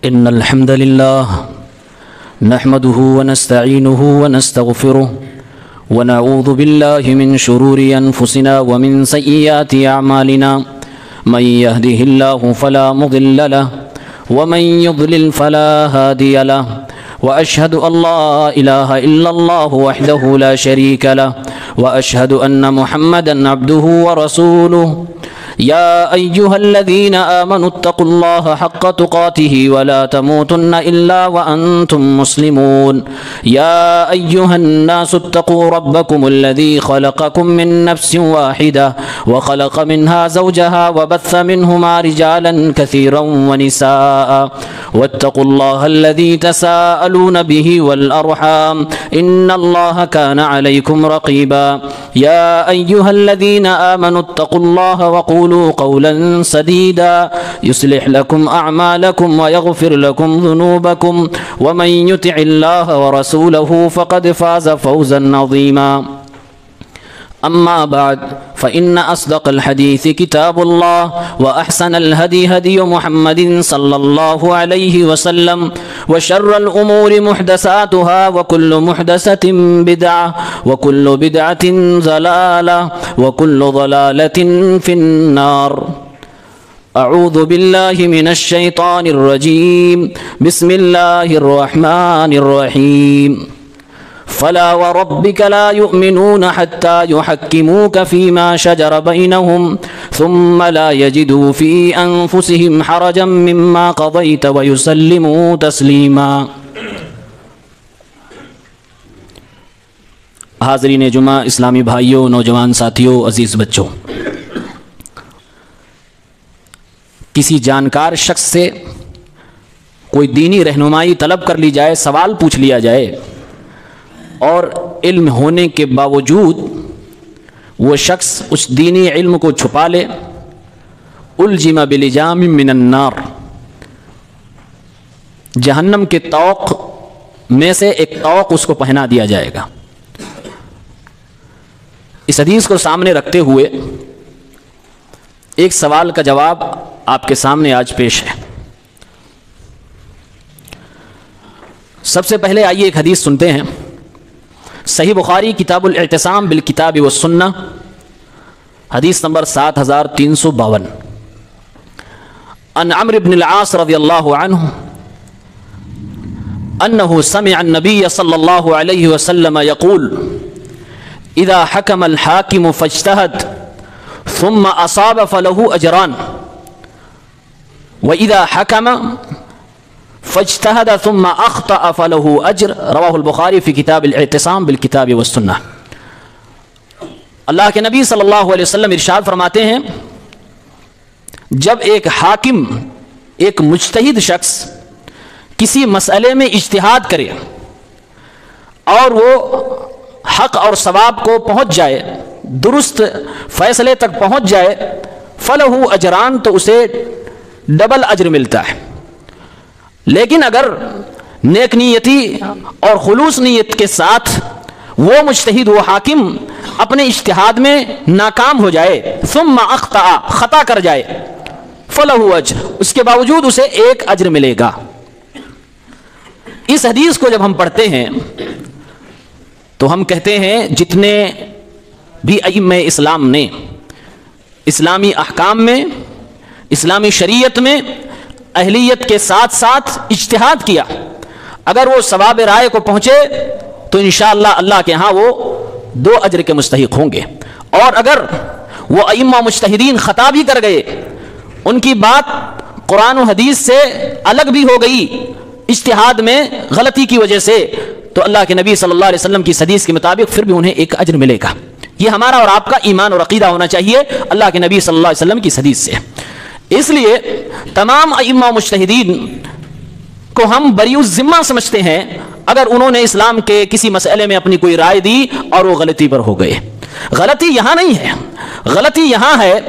إن الحمد لله نحمده ونستعينه ونستغفره ونعوذ بالله من شرور أنفسنا ومن سيئات أعمالنا من يهده الله فلا مضل له ومن يضلل فلا هادي له وأشهد أن لا إله إلا الله وحده لا شريك له وأشهد أن محمدا عبده ورسوله يا أيها الذين آمنوا اتقوا الله حق تقاته ولا تموتن إلا وأنتم مسلمون يا أيها الناس اتقوا ربكم الذي خلقكم من نفس واحدة وخلق منها زوجها وبث منهما رجالا كثيرا ونساء واتقوا الله الذي تساءلون به والأرحام إن الله كان عليكم رقيبا يا أيها الذين آمنوا اتقوا الله وقولوا قولا سديدا يصلح لكم أعمالكم ويغفر لكم ذنوبكم ومن يطع الله ورسوله فقد فاز فوزا عظيما أما بعد فإن أصدق الحديث كتاب الله وأحسن الهدي هدي محمد صلى الله عليه وسلم وشر الأمور محدثاتها وكل محدثة بدعة وكل بدعة ضلالة وكل ضلالة في النار. أعوذ بالله من الشيطان الرجيم. بسم الله الرحمن الرحيم. فلا وربك لا يؤمنون حتى يحكموك فيما شجر بينهم ثم لا يجدوا في أنفسهم حرجا مما قضيت ويسلموا تسليما. حاضرین جمعہ، اسلامی بھائیوں، نوجوان ساتھیوں، عزیز بچوں، کسی جانکار شخص سے کوئی دینی رہنمائی طلب کر لی جائے، سوال پوچھ لیا جائے اور علم ہونے کے باوجود وہ شخص اس دینی علم کو چھپا لے، الجم بلجام من النار، جہنم کے طوق میں سے ایک طوق اس کو پہنا دیا جائے گا. اس حدیث کو سامنے رکھتے ہوئے ایک سوال کا جواب آپ کے سامنے آج پیش ہے. سب سے پہلے آئیے ایک حدیث سنتے ہیں. صحیح بخاری کتاب الاعتصام بالکتاب والسنہ، حدیث نمبر 7352. عن عمرو بن العاص رضی اللہ عنہ انه سمع النبي صلی اللہ علیہ وسلم يقول اذا حكم الحاكم فاجتهد ثم اصاب فله اجران واذا حكم فاجتهد ثم اخطأ فله اجر. رواه البخاری فی کتاب الاعتصام بالکتاب والسنہ. اللہ کے نبی صلی اللہ علیہ وسلم ارشاد فرماتے ہیں، جب ایک حاکم، ایک مجتہد شخص کسی مسئلے میں اجتہاد کرے اور وہ حق اور ثواب کو پہنچ جائے، درست فیصلے تک پہنچ جائے، فلہ اجران، تو اسے ڈبل اجر ملتا ہے. لیکن اگر نیک نیتی اور خلوص نیت کے ساتھ وہ مجتہد، وہ حاکم اپنے اجتہاد میں ناکام ہو جائے، ثم اخطأ، خطا کر جائے، فلہ اجر، اس کے باوجود اسے ایک اجر ملے گا. اس حدیث کو جب ہم پڑھتے ہیں تو ہم کہتے ہیں جتنے بھی ائمہ اسلام نے اسلامی احکام میں، اسلامی شریعت میں اہلیت کے ساتھ ساتھ اجتہاد کیا، اگر وہ ثواب رائے کو پہنچے تو انشاءاللہ اللہ کے ہاں وہ 2 اجر کے مستحق ہوں گے. اور اگر وہ ائمہ مجتہدین خطا بھی کر گئے، ان کی بات قرآن و حدیث سے الگ بھی ہو گئی اجتہاد میں غلطی کی وجہ سے، تو اللہ کے نبی صلی اللہ علیہ وسلم کی حدیث کے مطابق پھر بھی انہیں 1 اجر ملے گا. یہ ہمارا اور آپ کا ایمان اور عقیدہ ہونا چاہیے اللہ کے نبی صلی اللہ علیہ وسلم کی حدیث سے. اس لیے تمام ائمہ مجتہدین کو ہم بری الذمہ سمجھتے ہیں اگر انہوں نے اسلام کے کسی مسئلے میں اپنی کوئی رائے دی اور وہ غلطی پر ہو گئے. غلطی یہاں نہیں ہے، غلطی یہاں ہے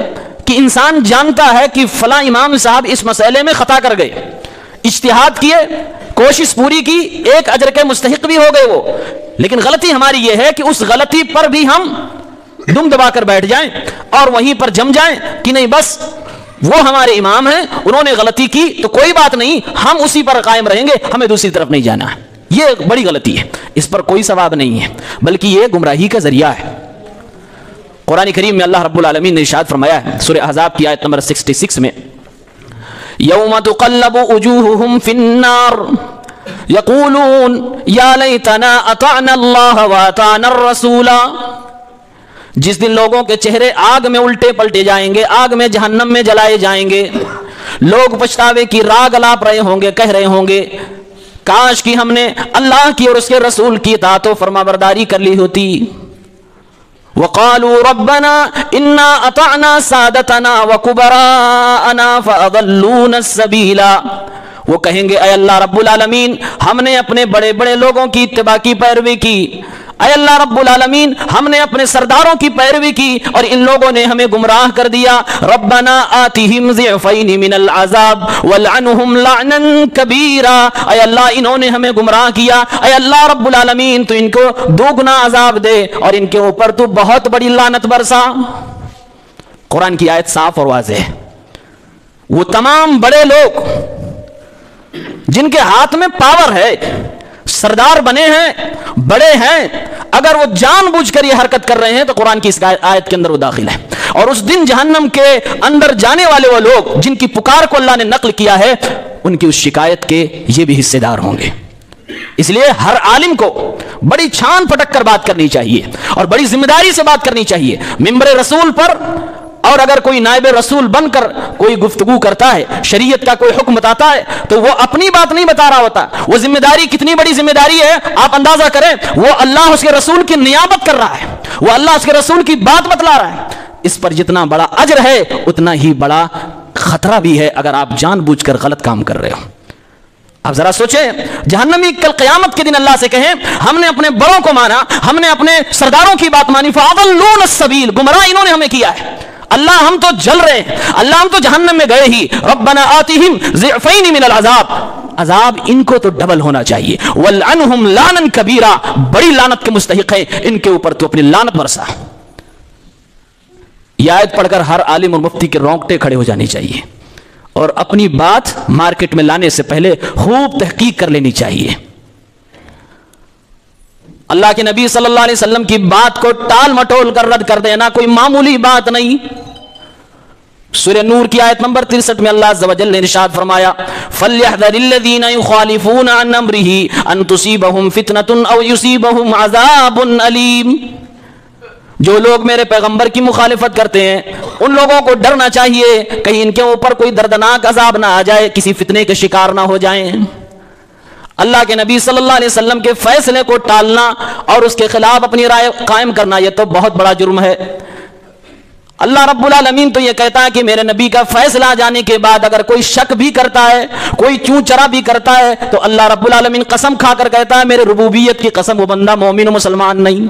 کہ انسان جانتا ہے کہ فلاں امام صاحب اس مسئلے میں خطا کر گئے، اجتہاد کیے، کوشش پوری کی، 1 اجر کے مستحق بھی ہو گئے وہ، لیکن غلطی ہماری یہ ہے کہ اس غلطی پر بھی ہم دم دبا کر بیٹھ جائیں اور وہیں پر جم جائیں کہ نہیں بس وہ ہمارے امام ہیں، انہوں نے غلطی کی تو کوئی بات نہیں، ہم اسی پر قائم رہیں گے، ہمیں دوسری طرف نہیں جانا ہے. یہ ایک بڑی غلطی ہے، اس پر کوئی ثواب نہیں ہے، بلکہ یہ گمراہی کا ذریعہ ہے. قرآن کریم میں اللہ رب العالمین نے ارشاد فرمایا ہے سورہ احزاب کی آیت نمبر 66 میں، یوم تقلب وجوہہم فی النار یقولون یا لیتنا اطعنا اللہ واطعنا الرسول. جس دن لوگوں کے چہرے آگ میں الٹے پلٹے جائیں گے، آگ میں جہنم میں جلائے جائیں گے، لوگ پچھتاوے کی راگ الاپ رہے ہوں گے، کہہ رہے ہوں گے کاش کہ ہم نے اللہ کی اور اس کے رسول کی اطاعت و فرما برداری کر لی ہوتی. وقالوا ربنا انا اطعنا سادتنا وكبراءنا فاضلونا السبيل. وہ کہیں گے اے اللہ رب العالمین، ہم نے اپنے بڑے بڑے لوگوں کی اتباع کی پیروی کی، اے اللہ رب العالمین ہم نے اپنے سرداروں کی پیروی کی اور ان لوگوں نے ہمیں گمراہ کر دیا. ربنا آتهم ضعفین من العذاب والعنهم لعنا کبیرا. اے اللہ انہوں نے ہمیں گمراہ کیا، اے اللہ رب العالمین تو ان کو دوگنا عذاب دے اور ان کے اوپر تو بہت بڑی لعنت برسا. قرآن کی آیت صاف اور واضح ہے. وہ تمام بڑے لوگ جن کے ہاتھ میں پاور ہے، سردار بنے ہیں، بڑے ہیں، اگر وہ جان بوجھ کر یہ حرکت کر رہے ہیں تو قرآن کی اس آیت کے اندر وہ داخل ہے. اور اس دن جہنم کے اندر جانے والے وہ لوگ جن کی پکار کو اللہ نے نقل کیا ہے، ان کی اس شکایت کے یہ بھی حصے دار ہوں گے. اس لیے ہر عالم کو بڑی چھان پھٹک کر بات کرنی چاہیے اور بڑی ذمہ داری سے بات کرنی چاہیے. ممبر رسول پر اور اگر کوئی نائب رسول بن کر کوئی گفتگو کرتا ہے، شریعت کا کوئی حکم بتاتا ہے، تو وہ اپنی بات نہیں بتا رہا ہوتا. وہ ذمہ داری کتنی بڑی ذمہ داری ہے آپ اندازہ کریں. وہ اللہ اس کے رسول کی نیابت کر رہا ہے، وہ اللہ اس کے رسول کی بات بتلا رہا ہے. اس پر جتنا بڑا اجر ہے اتنا ہی بڑا خطرہ بھی ہے اگر آپ جان بوجھ کر غلط کام کر رہے ہو. اب ذرا سوچیں، جہنمی کل قیامت کے دن اللہ سے کہیں ہم نے اپنے بڑوں کو مانا، ہم نے اپنے سرداروں کی بات مانی، فَأَضَلُّونَ السَّبِيلَ، گمراہ انہوں نے ہمیں کیا ہے. اللہ ہم تو جل رہے ہیں، اللہ ہم تو جہنم میں گئے ہی. ربنا آتہم ضعفین من العذاب، عذاب ان کو تو ڈبل ہونا چاہیے. وَلْعَنْهُمْ لَعْنًا كَبِيرًا، بڑی لعنت کے مستحق ہیں، ان کے اوپر تو اپنی لعنت برسا. یہ آیت پڑھ کر ہر عالم اور مفتی کے رونگٹے کھڑے ہو جانی چاہیے اور اپنی بات مارکیٹ میں لانے سے پہلے خوب تحقیق کر لینی چاہیے. اللہ کے نبی صلی اللہ علیہ وسلم کی بات کو ٹال مٹول کر رد کر دینا کوئی معمولی بات نہیں. سورہ نور کی آیت نمبر 63 میں اللہ عز و جل نے ارشاد فرمایا فَلْيَحْذَرِ الَّذِينَ يُخَالِفُونَ عَنْ أَمْرِهِ أَن تُصِيبَهُمْ فِتْنَةٌ أَوْ يُصِيبَهُمْ عَذَابٌ أَلِيمٌ. جو لوگ میرے پیغمبر کی مخالفت کرتے ہیں ان لوگوں کو ڈرنا چاہیے کہیں ان کے اوپر کوئی دردناک عذاب نہ آ جائے، کسی فتنے کے شکار نہ ہو جائیں. اللہ کے نبی صلی اللہ علیہ وسلم کے فیصلے کو ٹالنا اور اس کے خلاف اپنی رائے قائم کرنا یہ تو بہت بڑا جرم ہے. اللہ رب العالمین تو یہ کہتا ہے کہ میرے نبی کا فیصلہ آ جانے کے بعد اگر کوئی شک بھی کرتا ہے، کوئی چوں چرا بھی کرتا ہے، تو اللہ رب العالمین قسم کھا کر کہتا ہے میرے ربوبیت کی قسم وہ بندہ مومن و مسلمان نہیں.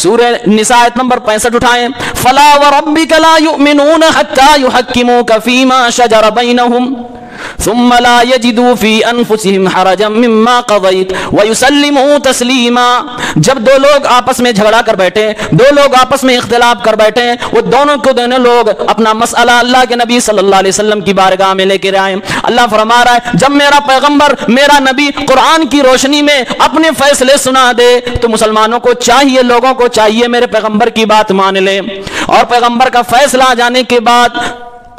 سورہ نساء آیت نمبر 65 اٹھائیں. فَلَا وَرَبِّكَ لَا يُؤْمِنُونَ حَتَّى يُحَكِّمُوكَ فِي مَا شَجَرَ بَيْنَهُمْ ثم لا يجدوا في انفسهم حرجا مما قضيت ويسلموا تسليما. جب دو لوگ آپس میں جھگڑا کر بیٹھے، دو لوگ آپس میں اختلاف کر بیٹھے، وہ دونوں کو دونوں لوگ اپنا مسئلہ اللہ کے نبی صلی اللہ علیہ وسلم کی بارگاہ میں لے کے آئے. اللہ فرما رہا ہے جب میرا پیغمبر میرا نبی قرآن کی روشنی میں اپنے فیصلے سنا دے تو مسلمانوں کو چاہیے، لوگوں کو چاہیے میرے پیغمبر کی بات مان لیں اور پیغمبر کا فیصلہ آ جانے کے بعد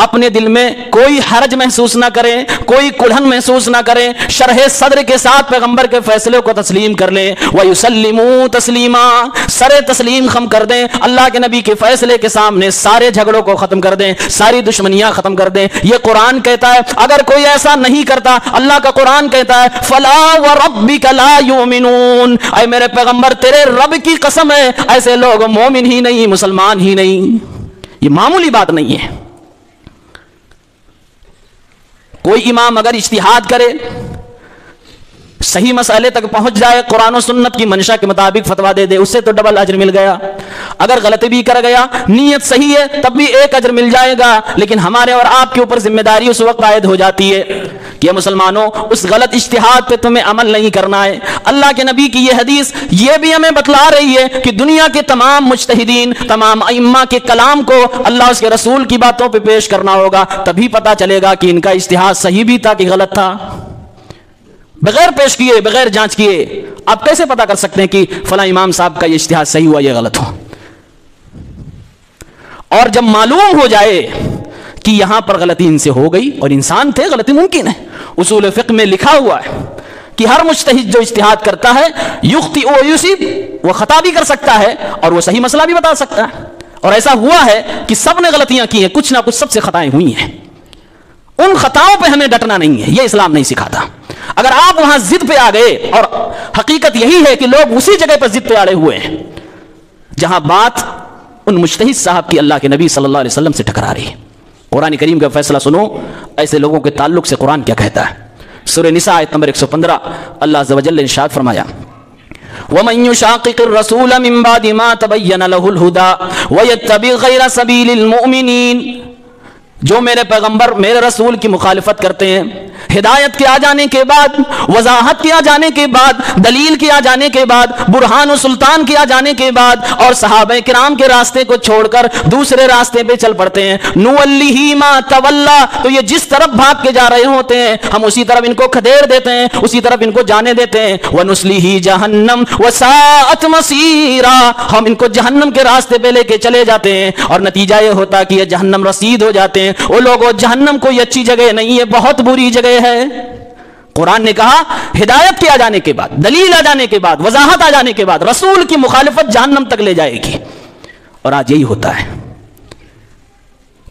اپنے دل میں کوئی حرج محسوس نہ کریں، کوئی کلہن محسوس نہ کریں، شرح صدر کے ساتھ پیغمبر کے فیصلے کو تسلیم کر لیں. وَيُسَلِّمُوا تَسْلِيمًا، سر تسلیم خم کر دیں اللہ کے نبی کے فیصلے کے سامنے، سارے جھگڑوں کو ختم کر دیں، ساری دشمنیاں ختم کر دیں. یہ قرآن کہتا ہے اگر کوئی ایسا نہیں کرتا، اللہ کا قرآن کہتا ہے فَلَا وَرَبِّكَ لَا يُؤْمِنُونَ، اے میرے پیغمبر تیرے رب کی قسم ہے ایسے لوگ مومن ہی نہیں، مسلمان ہی نہیں. یہ معمولی بات نہیں ہے. کوئی امام اگر اجتہاد کرے، صحیح مسئلے تک پہنچ جائے، قرآن و سنت کی منشا کے مطابق فتویٰ دے دے، اس سے تو ڈبل اجر مل گیا. اگر غلطی بھی کر گیا، نیت صحیح ہے، تب بھی ایک اجر مل جائے گا. لیکن ہمارے اور آپ کے اوپر ذمہ داری اس وقت عائد ہو جاتی ہے کہ مسلمانوں اس غلط اجتہاد پہ تمہیں عمل نہیں کرنا ہے۔ اللہ کے نبی کی یہ حدیث یہ بھی ہمیں بتلا رہی ہے کہ دنیا کے تمام مجتہدین، تمام ائمہ کے کلام کو اللہ اس کے رسول کی باتوں پہ پیش کرنا ہوگا، تبھی پتہ چلے گا کہ ان کا اجتہاد صحیح بھی تھا کہ غلط تھا۔ بغیر پیش کیے، بغیر جانچ کیے آپ کیسے پتہ کر سکتے ہیں کہ فلاں امام صاحب کا یہ اجتہاد صحیح ہوا یا غلط ہوا؟ اور جب معلوم ہو جائے کہ یہاں پر غلطی ان سے ہو گئی، اور انسان تھے، غلطی ممکن ہے، اصول فقہ میں لکھا ہوا ہے کہ ہر مجتہد جو اجتہاد کرتا ہے یخطئ و یصیب، وہ خطا بھی کر سکتا ہے اور وہ صحیح مسئلہ بھی بتا سکتا ہے، اور ایسا ہوا ہے کہ سب نے غلطیاں کی ہیں، کچھ نہ کچھ سب سے خطائیں ہوئی ہیں۔ ان خطاؤں پہ ہمیں ڈٹنا نہیں ہے، یہ اسلام نہیں سکھاتا۔ اگر آپ وہاں ضد پہ آ گئے، اور حقیقت یہی ہے کہ لوگ اسی جگہ پر ضد پہ اڑے ہوئے ہیں جہاں بات ان مجتہد صاحب کی اللہ کے نبی صلی اللہ علیہ وسلم سے ٹکرا رہی ہے۔ قرآن کریم کا فیصلہ سنو، ایسے لوگوں کے تعلق سے قرآن کیا کہتا ہے۔ سورہ نساء آیت نمبر 115 اللہ عز و جل نے ارشاد فرمایا، وَمَن يُشَاقِقِ الرَّسُولَ مِن بَعْدِ مَا تَبَيَّنَ لَهُ الْهُدَى وَيَتَّبِعْ غَيْرَ سَبِيلِ الْمُؤْمِنِينَ، جو میرے پیغمبر، میرے رسول کی مخالفت کرتے ہیں، ہدایت کے آ جانے کے بعد، وضاحت کے آ جانے کے بعد، دلیل کے آ جانے کے بعد، برہان و سلطان کے آ جانے کے بعد، اور صحابہ کرام کے راستے کو چھوڑ کر دوسرے راستے پہ چل پڑتے ہیں، نُوَلِّهِ مَا تَوَلَّى، تو یہ جس طرف بھاگ کے جا رہے ہوتے ہیں ہم اسی طرف ان کو کھدیر دیتے ہیں، اسی طرف ان کو جانے دیتے ہیں، وَنُسْلِهِ جَهَنَّمَ وَسَاءَتْ مَصِيرًا، ہم ان کو جہنم کے راستے پہ لے کے چلے جاتے ہیں، اور نتیجہ یہ ہوتا کہ یہ جہنم رسید ہو جاتے ہیں۔ وہ لوگوں، جہنم کوئی اچھی جگہ نہیں ہے، بہت بری جگہ ہے۔ قرآن نے کہا ہدایت کے آ جانے کے بعد، دلیل آ جانے کے بعد، وضاحت آ جانے کے بعد رسول کی مخالفت جہنم تک لے جائے گی، اور آج یہی ہوتا ہے۔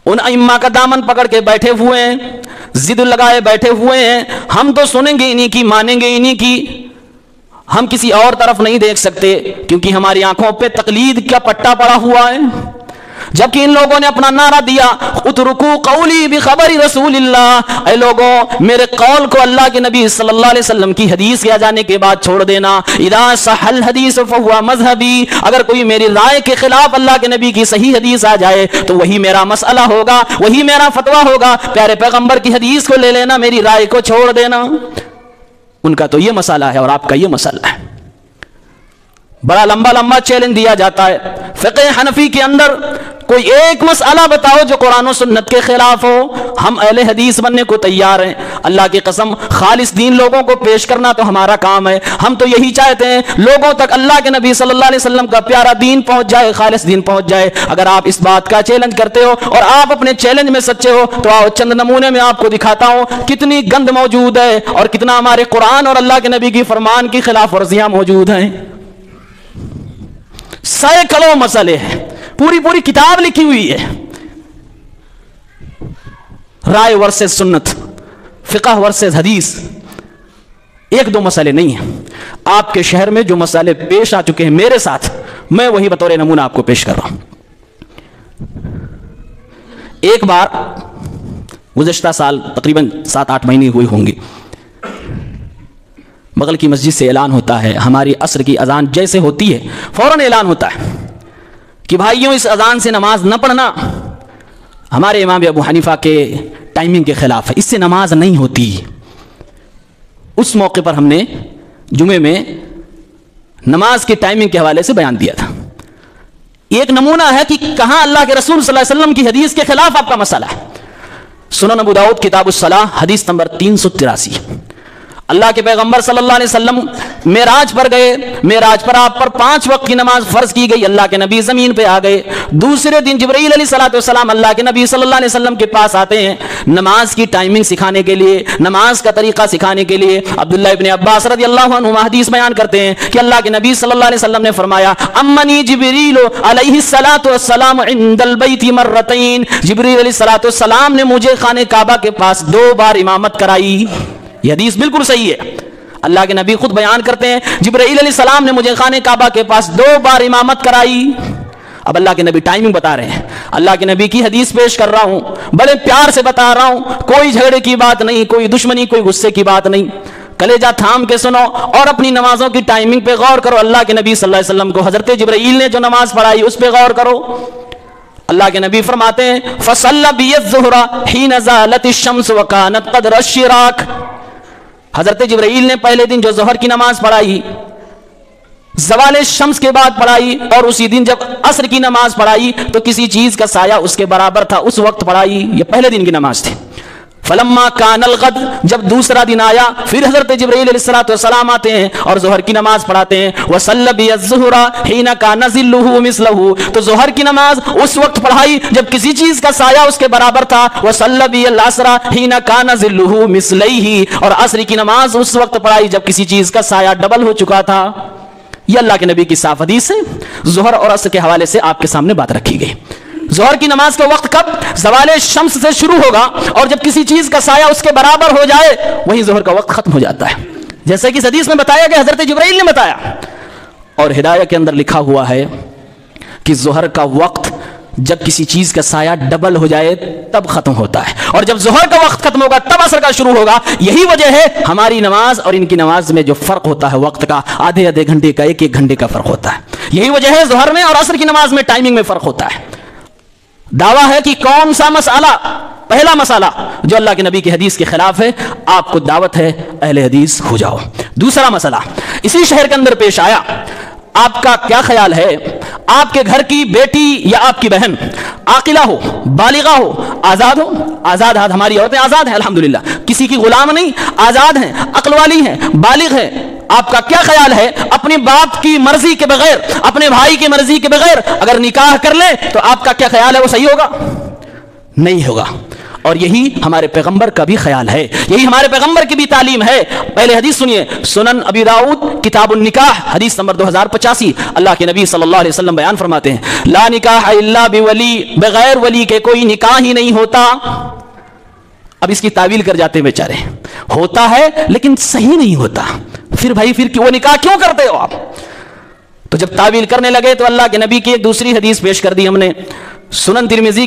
ان ائمہ کا دامن پکڑ کے بیٹھے ہوئے ہیں، ضد لگائے بیٹھے ہوئے ہیں، ہم تو سنیں گے انہی کی، مانیں گے انہی کی، ہم کسی اور طرف نہیں دیکھ سکتے کیونکہ ہماری آنکھوں پہ تقلید کا پٹا پڑا ہوا ہے۔ جبکہ ان لوگوں نے اپنا نعرہ دیا، اترکوا قولی بخبر رسول اللہ، اے لوگوں میرے قول کو اللہ کے نبی صلی اللہ علیہ وسلم کی حدیث کے آ جانے کے بعد چھوڑ دینا، اذا صح الحدیث فہو مذہبی، اگر کوئی میری رائے کے خلاف اللہ کے نبی کی صحیح حدیث آ جائے تو وہی میرا مسئلہ ہوگا، وہی میرا فتویٰ ہوگا، پیارے پیغمبر کی حدیث کو لے لینا، میری رائے کو چھوڑ دینا۔ ان کا تو یہ مسئلہ ہے اور آپ کا یہ مسئلہ ہے۔ بڑا لمبا لمبا چیلنج دیا جاتا ہے، فقہ حنفی کے اندر کوئی ایک مسئلہ بتاؤ جو قرآن و سنت کے خلاف ہو، ہم اہل حدیث بننے کو تیار ہیں۔ اللہ کی قسم، خالص دین لوگوں کو پیش کرنا تو ہمارا کام ہے، ہم تو یہی چاہتے ہیں لوگوں تک اللہ کے نبی صلی اللہ علیہ وسلم کا پیارا دین پہنچ جائے، خالص دین پہنچ جائے۔ اگر آپ اس بات کا چیلنج کرتے ہو اور آپ اپنے چیلنج میں سچے ہو تو آؤ چند نمونے میں آپ کو دکھاتا ہوں کتنی گند موجود ہے اور کتنا ہمارے قرآن اور اللہ کے نبی کی فرمان کی خلاف ورزیاں موجود ہیں۔ سینکڑوں مسئلے ہیں، پوری کتاب لکھی ہوئی ہے، رائے ورسز سنت، فقہ ورسز حدیث، ایک دو مسئلے نہیں ہیں۔ آپ کے شہر میں جو مسئلے پیش آ چکے ہیں میرے ساتھ، میں وہی بطور نمونہ آپ کو پیش کر رہا ہوں۔ ایک بار گزشتہ سال تقریباً 7-8 مہینے ہوئے ہوں گے، بغل کی مسجد سے اعلان ہوتا ہے، ہماری عصر کی اذان جیسے ہوتی ہے فوراً اعلان ہوتا ہے کہ بھائیوں اس اذان سے نماز نہ پڑھنا، ہمارے امام ابو حنیفہ کے ٹائمنگ کے خلاف ہے، اس سے نماز نہیں ہوتی۔ اس موقع پر ہم نے جمعے میں نماز کی ٹائمنگ کے حوالے سے بیان دیا تھا۔ ایک نمونہ ہے کہ کہاں اللہ کے رسول صلی اللہ علیہ وسلم کی حدیث کے خلاف آپ کا مسئلہ ہے۔ سنن ابو داؤد کتاب الصلاۃ حدیث نمبر 383، اللہ کے پیغمبر صلی اللہ علیہ وسلم معراج پر گئے، معراج پر آپ پر 5 وقت کی نماز فرض کی گئی، اللہ کے نبی زمین پہ آ گئے۔ دوسرے دن جبرائیل علیہ السلام اللہ کے نبی صلی اللہ علیہ وسلم کے پاس آتے ہیں نماز کی ٹائمنگ سکھانے کے لیے، نماز کا طریقہ سکھانے کے لیے۔ عبداللہ ابن عباس رضی اللہ عنہما حدیث بیان کرتے ہیں کہ اللہ کے نبی صلی اللہ علیہ وسلم نے فرمایا، امنی جبریل علیہ السلام عند البیت مرتین، جبریل علیہ السلام نے مجھے خانہ کعبہ کے پاس 2 بار امامت کرائی۔ یہ حدیث بالکل صحیح ہے، اللہ کے نبی خود بیان کرتے ہیں جبرائیل علیہ السلام نے مجھے خانہ کعبہ کے پاس 2 بار امامت کرائی۔ اب اللہ کے نبی ٹائمنگ بتا رہے ہیں، اللہ کے نبی کی حدیث پیش کر رہا ہوں، بڑے پیار سے بتا رہا ہوں، کوئی جھگڑے کی بات نہیں، کوئی دشمنی، کوئی غصے کی بات نہیں، کلیجہ تھام کے سنو اور اپنی نمازوں کی ٹائمنگ پہ غور کرو۔ اللہ کے نبی صلی اللہ علیہ وسلم کو حضرت جبرائیل نے جو نماز پڑھائی اس پہ غور کرو۔ اللہ کے نبی فرماتے ہیں فصلی بی الظہر حین زالت الشمس وکانت قدر الشراک. حضرت جبرائیل نے پہلے دن جو ظہر کی نماز پڑھائی زوال شمس کے بعد پڑھائی، اور اسی دن جب عصر کی نماز پڑھائی تو کسی چیز کا سایہ اس کے برابر تھا، اس وقت پڑھائی. یہ پہلے دن کی نماز تھی. فلما کان الغد، جب دوسرا دن آیا پھر حضرت جبرائیل علیہ السلام آتے ہیں اور ظہر کی نماز پڑھاتے ہیں. وصلی بی الظہر حین کان ظلہ مثلہ، تو ظہر کی نماز اس وقت پڑھائی جب کسی چیز کا سایہ اس کے برابر تھا. وصلی بی العصر حین کان ظلہ مثلیہ، اور عصر کی نماز اس وقت پڑھائی جب کسی چیز کا سایہ ڈبل ہو چکا تھا. یہ اللہ کے نبی کی صاف حدیث ہے. ظہر اور عصر کے حوالے سے آپ کے سامنے بات رکھی گئی. ظہر کی نماز کا وقت کب؟ زوال شمس سے شروع ہوگا اور جب کسی چیز کا سایہ اس کے برابر ہو جائے وہی ظہر کا وقت ختم ہو جاتا ہے، جیسے کہ اس حدیث میں بتایا گیا، حضرت جبرائیل نے بتایا. اور ہدایہ کے اندر لکھا ہوا ہے کہ ظہر کا وقت جب کسی چیز کا سایہ ڈبل ہو جائے تب ختم ہوتا ہے، اور جب ظہر کا وقت ختم ہوگا تب عصر کا شروع ہوگا. یہی وجہ ہے ہماری نماز اور ان کی نماز میں جو فرق ہوتا ہے وقت کا، آدھے آدھے گھنٹے کا، ایک ایک گھنٹے کا فرق ہوتا ہے. یہی وجہ ہے ظہر میں اور عصر کی نماز میں ٹائمنگ میں فرق ہوتا ہے. دعویٰ ہے کہ کون سا مسئلہ، پہلا مسئلہ جو اللہ کے نبی کی حدیث کے خلاف ہے، آپ کو دعوت ہے اہل حدیث ہو جاؤ. دوسرا مسئلہ اسی شہر کے اندر پیش آیا. آپ کا کیا خیال ہے، آپ کے گھر کی بیٹی یا آپ کی بہن عاقلہ ہو، بالغہ ہو، آزاد ہو؟ آزاد ہماری عورتیں آزاد ہیں الحمدللہ، کسی کی غلام نہیں، آزاد ہیں، عقل والی ہیں، بالغ ہیں. آپ کا کیا خیال ہے اپنے باپ کی مرضی کے بغیر، اپنے بھائی کی مرضی کے بغیر اگر نکاح کر لیں تو آپ کا کیا خیال ہے، وہ صحیح ہوگا؟ نہیں ہوگا. اور یہی ہمارے پیغمبر کا بھی خیال ہے، یہی ہمارے پیغمبر کی بھی تعلیم ہے. پہلے حدیث سنیے، سنن ابی داؤد کتاب النکاح حدیث نمبر 2085. اللہ کے نبی صلی اللہ علیہ وسلم بیان فرماتے ہیں لا نکاح الا بولی، بغیر ولی کے کوئی نکاح ہی نہیں ہوتا. اب اس کی تعویل کر جاتے ہیں بیچارے، ہوتا ہے لیکن صحیح نہیں ہوتا. پھر بھائی پھر وہ نکاح کیوں کرتے ہو آپ؟ تو جب تعویل کرنے لگے تو اللہ کے نبی کی ایک دوسری حدیث پیش کر دی ہم نے، سنن ترمذی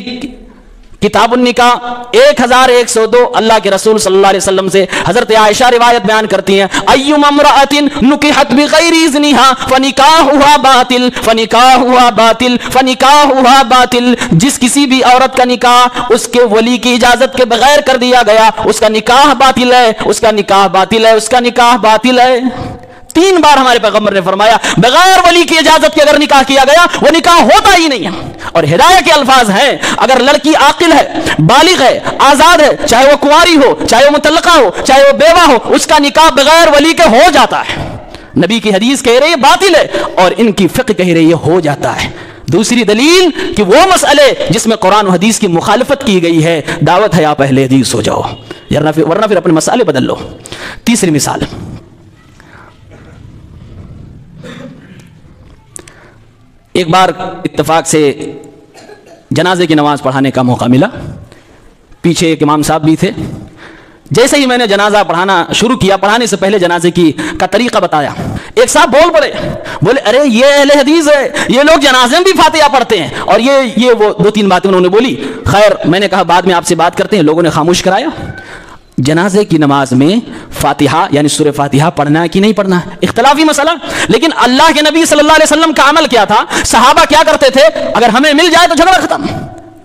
کتاب النکاح 1102. اللہ کے رسول صلی اللہ علیہ وسلم سے حضرت عائشہ روایت بیان کرتی ہیں ایما امرأۃ نکحت بغیر اذنها فنکاحها باطل فنکاحها باطل فنکاحها باطل. جس کسی بھی عورت کا نکاح اس کے ولی کی اجازت کے بغیر کر دیا گیا اس کا نکاح باطل ہے، اس کا نکاح باطل ہے، اس کا نکاح باطل ہے. 3 بار ہمارے پیغمبر نے فرمایا بغیر ولی کی اجازت کے اگر نکاح کیا گیا وہ نکاح ہوتا ہی نہیں ہے. اور ہدایہ کے الفاظ ہیں اگر لڑکی عاقل ہے، بالغ ہے، آزاد ہے، چاہے وہ کنواری ہو، چاہے وہ مطلقہ ہو، چاہے وہ بیوہ ہو، اس کا نکاح بغیر ولی کے ہو جاتا ہے. نبی کی حدیث کہہ رہی ہے باطل ہے اور ان کی فقہ کہہ رہی ہے ہو جاتا ہے. دوسری دلیل کہ وہ مسئلے جس میں قرآن و حدیث کی مخالفت کی گئی ہے، دعوت ہے آپ اہل حدیث ہو جاؤ، ورنہ پھر اپنے مسئلے بدل لو. تیسری مثال، ایک بار اتفاق سے جنازے کی نماز پڑھانے کا موقع ملا. پیچھے ایک امام صاحب بھی تھے. جیسے ہی میں نے جنازہ پڑھانا شروع کیا، پڑھانے سے پہلے جنازے کا طریقہ بتایا، ایک صاحب بول پڑے، بولے ارے یہ اہل حدیث ہے، یہ لوگ جنازے میں بھی فاتحہ پڑھتے ہیں، اور یہ وہ 2-3 باتیں انہوں نے بولی. خیر میں نے کہا بعد میں آپ سے بات کرتے ہیں. لوگوں نے خاموش کرایا. جنازے کی نماز میں فاتحہ یعنی سورہ فاتحہ پڑھنا ہے کہ نہیں پڑھنا ہے اختلافی مسئلہ، لیکن اللہ کے نبی صلی اللہ علیہ وسلم کا عمل کیا تھا، صحابہ کیا کرتے تھے، اگر ہمیں مل جائے تو جھگڑا ختم.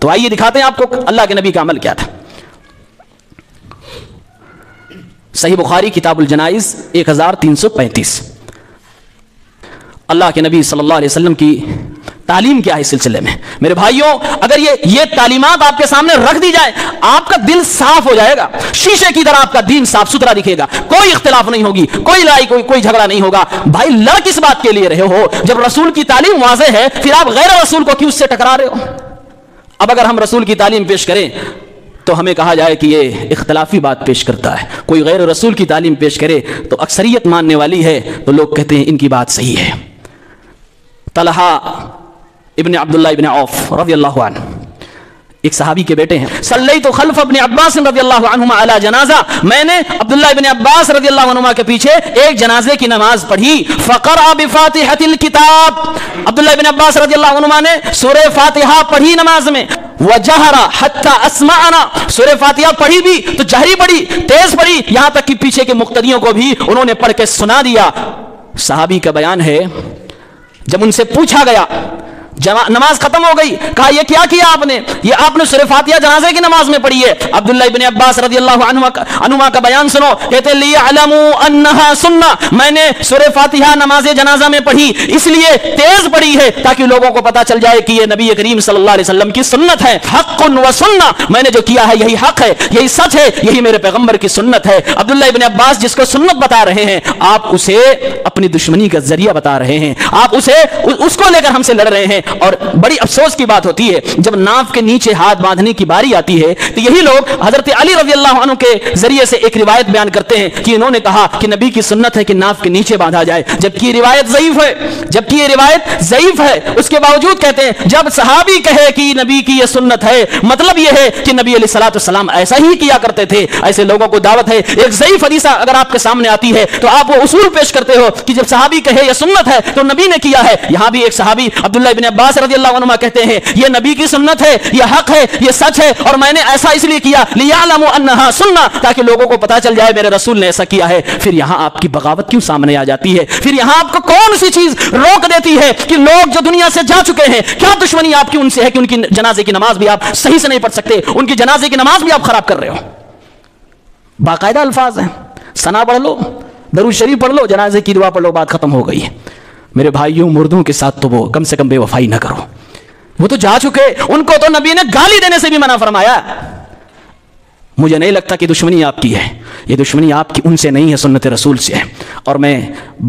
تو آئیے دکھاتے ہیں آپ کو اللہ کے نبی کا عمل کیا تھا. صحیح بخاری کتاب الجنائز 1335. اللہ کے نبی صلی اللہ علیہ وسلم کی تعلیم کیا ہے اس سلسلے میں؟ میرے بھائیوں اگر یہ تعلیمات آپ کے سامنے رکھ دی جائے آپ کا دل صاف ہو جائے گا، شیشے کی طرح آپ کا دین صاف ستھرا دکھے گا، کوئی اختلاف نہیں ہوگی، کوئی لڑائی کوئی جھگڑا نہیں ہوگا. بھائی لڑ کس بات کے لیے رہے ہو جب رسول کی تعلیم واضح ہے، پھر آپ غیر رسول کو کیوں اس سے ٹکرا رہے ہو؟ اب اگر ہم رسول کی تعلیم پیش کریں تو ہمیں کہا جائے کہ یہ اختلافی بات پیش کرتا ہے، کوئی غیر رسول کی تعلیم پیش کرے تو اکثریت ماننے والی ہے تو لوگ کہتے ہیں ان کی بات صحیح ہے. طلحہ ابن عبداللہ ابن عوف رضی اللہ عنہ ایک صحابی کے بیٹے ہیں. صلیت خلف ابن عباس رضی اللہ عنہما علی جنازہ، میں نے عبداللہ ابن عباس رضی اللہ عنہما کے پیچھے ایک جنازے کی نماز پڑھی. فقرأ بفاتحۃ الکتاب، عبداللہ ابن عباس رضی اللہ عنہما نے سورہ فاتحہ پڑھی نماز میں. وجہر حتی اسمعنا، سورہ فاتحہ پڑھی بھی تو جہری پڑھی، تیز پڑھی، یہاں تک کہ پیچھے کے مقتدیوں کو بھی انہوں نے پڑھ کے سنا دیا. صحابی کا بیان ہے جب ان سے پوچھا گیا نماز ختم ہو گئی، کہا یہ کیا کیا آپ نے؟ یہ آپ نے سورہ فاتحہ جنازے کی نماز میں پڑھی ہے۔ عبداللہ ابن عباس رضی اللہ عنہما کا بیان سنو، کہتے لیعلموا انہا سنہ، میں نے سورہ فاتحہ نماز جنازہ میں پڑھی، اس لیے تیز پڑھی ہے تاکہ لوگوں کو پتا چل جائے کہ یہ نبی کریم صلی اللہ علیہ وسلم کی سنت ہے۔ حق و سنہ، میں نے جو کیا ہے یہی حق ہے، یہی سچ ہے، یہی میرے پیغمبر کی سنت ہے۔ عبداللہ ابن عباس جس کو سنت بتا رہے ہیں، آپ اسے اپنی دشمنی کا ذریعہ بتا رہے ہیں، آپ اس کو لے کر ہم سے لڑ رہے ہیں۔ اور بڑی افسوس کی بات ہوتی ہے جب ناف کے نیچے ہاتھ باندھنے کی باری آتی ہے تو یہی لوگ حضرت علی رضی اللہ عنہ کے ذریعے سے ایک روایت بیان کرتے ہیں کہ انہوں نے کہا کہ نبی کی سنت ہے کہ ناف کے نیچے باندھا جائے، جبکہ یہ روایت ضعیف ہے، اس کے باوجود کہتے ہیں جب صحابی کہے کہ نبی کی یہ سنت ہے، مطلب یہ ہے کہ نبی علیہ الصلوۃ والسلام ایسا ہی کیا کرتے تھے، ایسے لوگوں کو دعوت ہے۔ ایک ضعیف حدیث اگر آپ کے سامنے آتی ہے تو آپ وہ اصول پیش کرتے ہو کہ جب صحابی کہے یہ سنت ہے تو نبی نے کیا ہے۔ یہاں بھی ایک صحابی عبداللہ ابن عباس رضی اللہ عنہما کہتے ہیں یہ نبی کی سنت ہے، یہ حق ہے، یہ سچ ہے، اور میں نے ایسا اس لیے کیا لیعلموا انہا سنہ، تاکہ لوگوں کو پتا چل جائے میرے رسول نے ایسا کیا ہے۔ پھر یہاں آپ کی بغاوت کیوں سامنے آ جاتی ہے؟ پھر یہاں آپ کو کون سی چیز روک دیتی ہے کہ لوگ جو دنیا سے جا چکے ہیں، کیا دشمنی آپ کی ان سے ہے کہ ان کی جنازے کی نماز بھی آپ صحیح سے نہیں پڑھ سکتے، ان کی جنازے کی نماز بھی آپ خراب کر رہے ہو؟ باقاعدہ الفاظ ہیں، ثنا پڑھ لو، درود شریف پڑھ لو، جنازے کی دعا پڑھ لو، بات ختم ہو گئی ہے۔ میرے بھائیوں، مردوں کے ساتھ تو وہ کم سے کم بے وفائی نہ کرو، وہ تو جا چکے، ان کو تو نبی نے گالی دینے سے بھی منع فرمایا۔ مجھے نہیں لگتا کہ دشمنی آپ کی ہے، یہ دشمنی آپ کی ان سے نہیں ہے، سنت رسول سے ہے۔ اور میں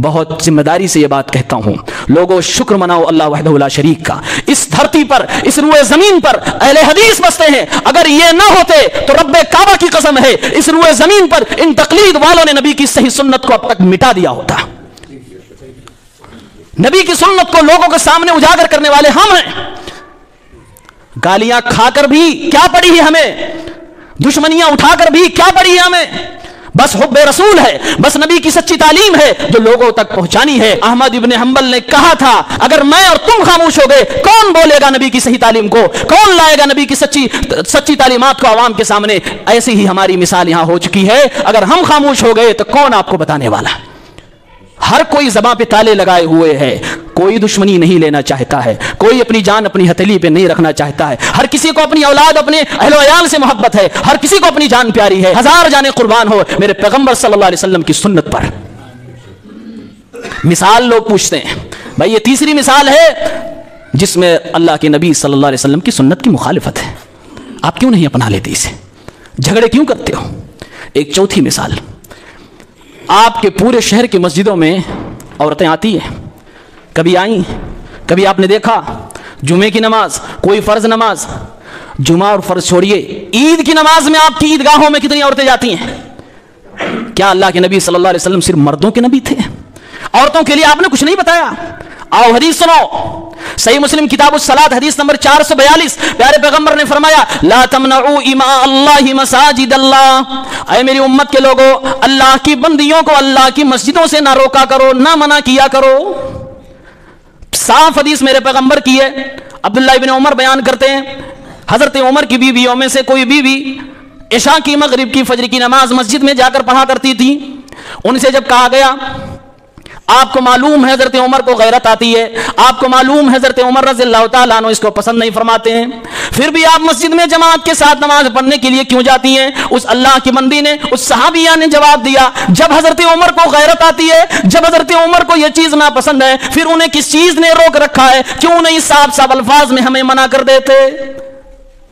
بہت ذمہ داری سے یہ بات کہتا ہوں، لوگوں شکر مناؤ اللہ وحدہ لا شریک کا۔ اس دھرتی پر، اس روئے زمین پر اہل حدیث بستے ہیں، اگر یہ نہ ہوتے تو رب کعبہ کی قسم ہے اس روئے زمین پر ان تقلید والوں نے نبی کی صحیح سنت کو اب تک مٹا دیا ہوتا۔ نبی کی سنت کو لوگوں کے سامنے اجاگر کرنے والے ہم ہیں۔ گالیاں کھا کر بھی کیا پڑی ہے ہمیں، دشمنیاں اٹھا کر بھی کیا پڑی ہے ہمیں؟ بس حب رسول ہے، بس نبی کی سچی تعلیم ہے جو لوگوں تک پہنچانی ہے۔ احمد ابن حنبل نے کہا تھا اگر میں اور تم خاموش ہو گئے کون بولے گا نبی کی صحیح تعلیم کو، کون لائے گا نبی کی سچی تعلیمات کو عوام کے سامنے؟ ایسی ہی ہماری مثال یہاں ہو چکی ہے، اگر ہم خاموش ہو گئے تو کون آپ کو بتانے والا؟ ہر کوئی زباں پہ تالے لگائے ہوئے ہے، کوئی دشمنی نہیں لینا چاہتا ہے، کوئی اپنی جان اپنی ہتھیلی پہ نہیں رکھنا چاہتا ہے، ہر کسی کو اپنی اولاد اپنے اہل و عیال سے محبت ہے، ہر کسی کو اپنی جان پیاری ہے، ہزار جانیں قربان ہو میرے پیغمبر صلی اللہ علیہ وسلم کی سنت پر۔ مثال لوگ پوچھتے ہیں، بھائی یہ تیسری مثال ہے جس میں اللہ کے نبی صلی اللہ علیہ وسلم کی سنت کی مخالفت ہے، آپ کیوں نہیں اپنا لیتے اسے، جھگڑے کیوں کرتے ہو؟ ایک چوتھی مثال، آپ کے پورے شہر کی مسجدوں میں عورتیں آتی ہیں، کبھی آئیں، کبھی آپ نے دیکھا جمعے کی نماز، کوئی فرض نماز، جمعہ اور فرض چھوڑیے، عید کی نماز میں آپ کی عیدگاہوں میں کتنی عورتیں جاتی ہیں؟ کیا اللہ کے نبی صلی اللہ علیہ وسلم صرف مردوں کے نبی تھے؟ عورتوں کے لیے آپ نے کچھ نہیں بتایا؟ آؤ حدیث سنو، صحیح مسلم کتاب الصلاۃ حدیث نمبر 442، پیارے پیغمبر نے فرمایا لا تمنعوا اماء اللہ مساجد اللہ، اے میری امت کے لوگوں، اللہ کی بندیوں کو اللہ کی مسجدوں سے نہ روکا کرو، نہ منع کیا کرو۔ صاف حدیث میرے پیغمبر کی ہے۔ عبداللہ ابن عمر بیان کرتے ہیں حضرت عمر کی بیویوں میں سے کوئی بیوی عشاء کی، مغرب کی، فجر کی نماز مسجد میں جا کر پڑھا کرتی تھی۔ ان سے جب کہا گیا آپ کو معلوم ہے حضرت عمر کو غیرت آتی ہے، آپ کو معلوم ہے حضرت عمر رضی اللہ تعالیٰ عنہ اس کو پسند نہیں فرماتے ہیں، پھر بھی آپ مسجد میں جماعت کے ساتھ نماز پڑھنے کے لیے کیوں جاتی ہیں؟ اس اللہ کی بندی نے، اس صحابیہ نے جواب دیا جب حضرت عمر کو غیرت آتی ہے، جب حضرت عمر کو یہ چیز ناپسند ہے، پھر انہیں کس چیز نے روک رکھا ہے؟ کیوں نہیں صاف صاف الفاظ میں ہمیں منع کر دیتے؟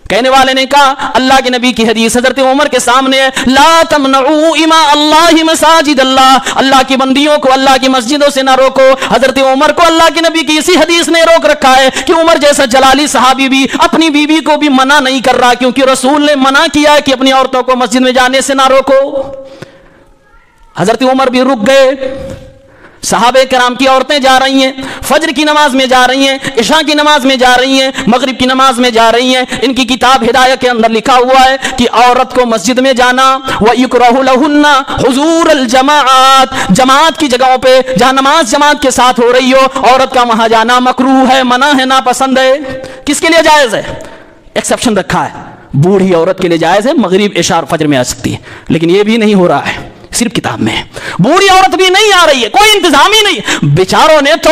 کہنے والے نے کہا اللہ کے نبی کی حدیث حضرت عمر کے سامنے ہے، لا تمنعوا اماء اللہ مساجد اللہ، اللہ کی بندیوں کو اللہ کی مسجدوں سے نہ روکو۔ حضرت عمر کو اللہ کے نبی کی اسی حدیث نے روک رکھا ہے کہ عمر جیسا جلالی صحابی بھی اپنی بیوی کو بھی منع نہیں کر رہا، کیونکہ رسول نے منع کیا ہے کہ اپنی عورتوں کو مسجد میں جانے سے نہ روکو۔ حضرت عمر بھی رک گئے، صحابہ کرام کی عورتیں جا رہی ہیں، فجر کی نماز میں جا رہی ہیں، عشاء کی نماز میں جا رہی ہیں، مغرب کی نماز میں جا رہی ہیں۔ ان کی کتاب ہدایہ کے اندر لکھا ہوا ہے کہ عورت کو مسجد میں جانا وَيُكْرَهُ لَهُنَّ حُضُورَ الْجَمَاعَاتِ، جماعت کی جگہوں پہ جہاں نماز جماعت کے ساتھ ہو رہی ہو، عورت کا وہاں جانا مکروہ ہے، منع ہے، ناپسند ہے۔ کس کے لیے جائز ہے؟ ایکسیپشن رکھا ہے، بوڑھی عورت کے لیے جائز ہے، مغرب عشاء اور فجر میں آ سکتی ہے، لیکن یہ بھی نہیں ہو رہا ہے، صرف کتاب میں ہے۔ بوڑھی عورت بھی نہیں آ رہی ہے، کوئی انتظام ہی نہیں۔ بیچاروں نے تو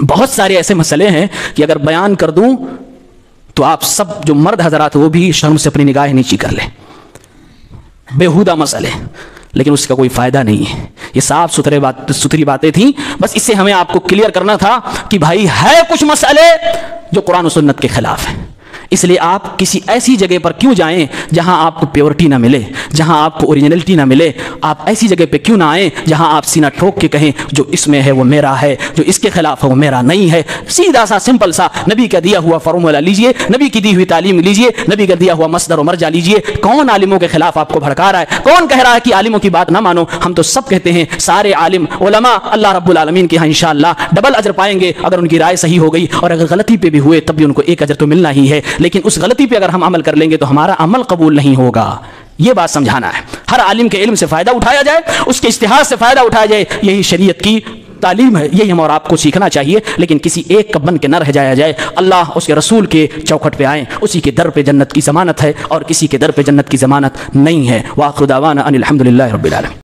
بہت سارے ایسے مسئلے ہیں کہ اگر بیان کر دوں تو آپ سب جو مرد حضرات وہ بھی شرم سے اپنی نگاہ نیچی کر لیں. بےہودہ مسئلے، لیکن اس کا کوئی فائدہ نہیں ہے. یہ صاف ستھری باتیں تھیں، بس اس سے ہمیں آپ کو کلیئر کرنا تھا کہ بھائی ہے کچھ مسئلے جو قرآن و سنت کے خلاف ہیں. اس لیے آپ کسی ایسی جگہ پر کیوں جائیں جہاں آپ کو پیورٹی نہ ملے، جہاں آپ کو اوریجنلٹی نہ ملے. آپ ایسی جگہ پہ کیوں نہ آئیں جہاں آپ سینہ ٹھوک کے کہیں جو اس میں ہے وہ میرا ہے، جو اس کے خلاف ہے وہ میرا نہیں ہے. سیدھا سا سمپل سا نبی کا دیا ہوا فارمولا لیجئے، نبی کی دی ہوئی تعلیم لیجئے، نبی کا دیا ہوا مصدر و مرجع لیجئے. کون عالموں کے خلاف آپ کو بھڑکا رہا ہے؟ کون کہہ رہا ہے کہ عالموں کی بات نہ مانو؟ ہم تو سب کہتے ہیں سارے عالم علماء اللہ رب العالمین کے ہاں انشاءاللہ ڈبل اجر پائیں گے اگر ان کی رائے صحیح ہو گئی، اور اگر غلطی پہ بھی ہوئے تب بھی ان کو ایک اجر تو ملنا ہی ہے. لیکن اس غلطی پہ اگر ہم عمل کر لیں گے تو ہمارا عمل قبول نہیں ہوگا. یہ بات سمجھانا ہے. ہر عالم کے علم سے فائدہ اٹھایا جائے، اس کے اجتہاد سے فائدہ اٹھایا جائے، یہی شریعت کی تعلیم ہے. یہی ہم اور آپ کو سیکھنا چاہیے. لیکن کسی ایک کا بن کے نہ رہ جایا جائے. اللہ اس کے رسول کے چوکھٹ پہ آئیں، اسی کے در پہ جنت کی ضمانت ہے اور کسی کے در پہ جنت کی ضمانت نہیں ہے. وآخر دعوانا ان الحمدللہ رب العالمین.